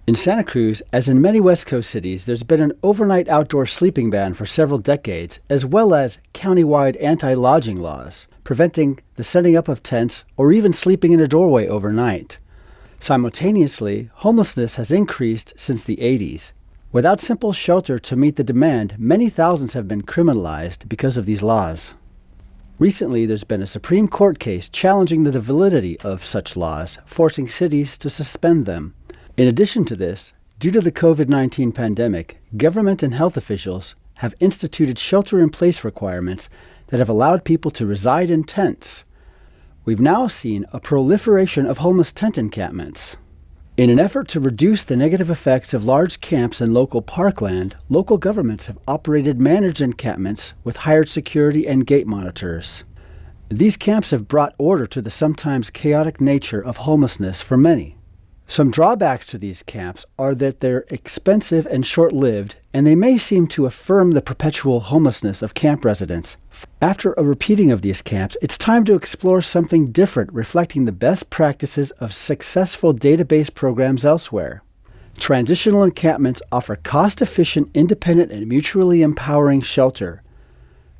In Santa Cruz, as in many West Coast cities, there's been an overnight outdoor sleeping ban for several decades, as well as countywide anti-lodging laws, preventing the setting up of tents or even sleeping in a doorway overnight. Simultaneously, homelessness has increased since the 80s. Without simple shelter to meet the demand, many thousands have been criminalized because of these laws. Recently, there's been a Supreme Court case challenging the validity of such laws, forcing cities to suspend them. In addition to this, due to the COVID-19 pandemic, government and health officials have instituted shelter-in-place requirements that have allowed people to reside in tents. We've now seen a proliferation of homeless tent encampments. In an effort to reduce the negative effects of large camps and local parkland, local governments have operated managed encampments with hired security and gate monitors. These camps have brought order to the sometimes chaotic nature of homelessness for many. Some drawbacks to these camps are that they're expensive and short-lived, and they may seem to affirm the perpetual homelessness of camp residents. After a repeating of these camps, it's time to explore something different, reflecting the best practices of successful database programs elsewhere. Transitional encampments offer cost-efficient, independent, and mutually empowering shelter.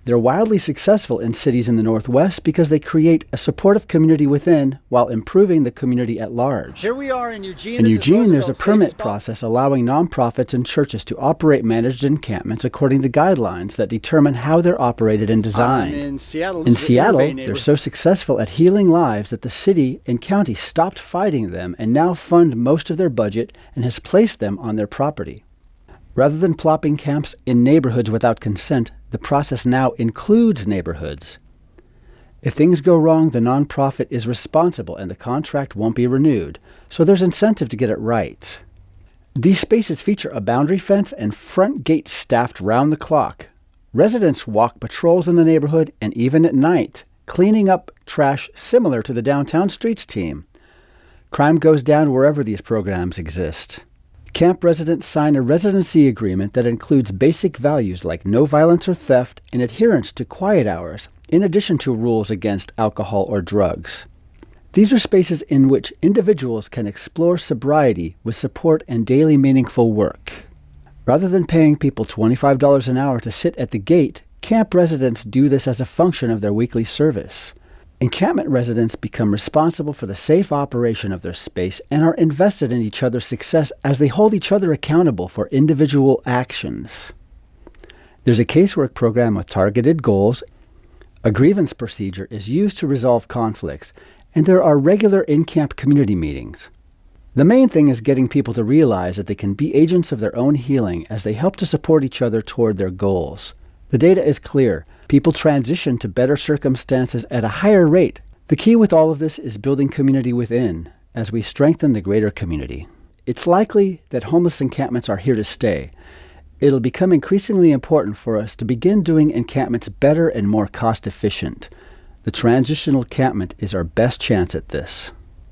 They're wildly successful in cities in the Northwest because they create a supportive community within while improving the community at large. Here we are in Eugene. In Eugene, there's a permit process allowing nonprofits and churches to operate managed encampments according to guidelines that determine how they're operated and designed. In Seattle, they're so successful at healing lives that the city and county stopped fighting them and now fund most of their budget and has placed them on their property. Rather than plopping camps in neighborhoods without consent, the process now includes neighborhoods. If things go wrong, the nonprofit is responsible and the contract won't be renewed, so there's incentive to get it right. These spaces feature a boundary fence and front gate staffed round the clock. Residents walk patrols in the neighborhood and even at night, cleaning up trash similar to the Downtown Streets team. Crime goes down wherever these programs exist. Camp residents sign a residency agreement that includes basic values like no violence or theft and adherence to quiet hours, in addition to rules against alcohol or drugs. These are spaces in which individuals can explore sobriety with support and daily meaningful work. Rather than paying people $25 an hour to sit at the gate, camp residents do this as a function of their weekly service. Encampment residents become responsible for the safe operation of their space and are invested in each other's success as they hold each other accountable for individual actions. There's a casework program with targeted goals. A grievance procedure is used to resolve conflicts, and there are regular in-camp community meetings. The main thing is getting people to realize that they can be agents of their own healing as they help to support each other toward their goals. The data is clear. People transition to better circumstances at a higher rate. The key with all of this is building community within as we strengthen the greater community. It's likely that homeless encampments are here to stay. It'll become increasingly important for us to begin doing encampments better and more cost efficient. The transitional encampment is our best chance at this.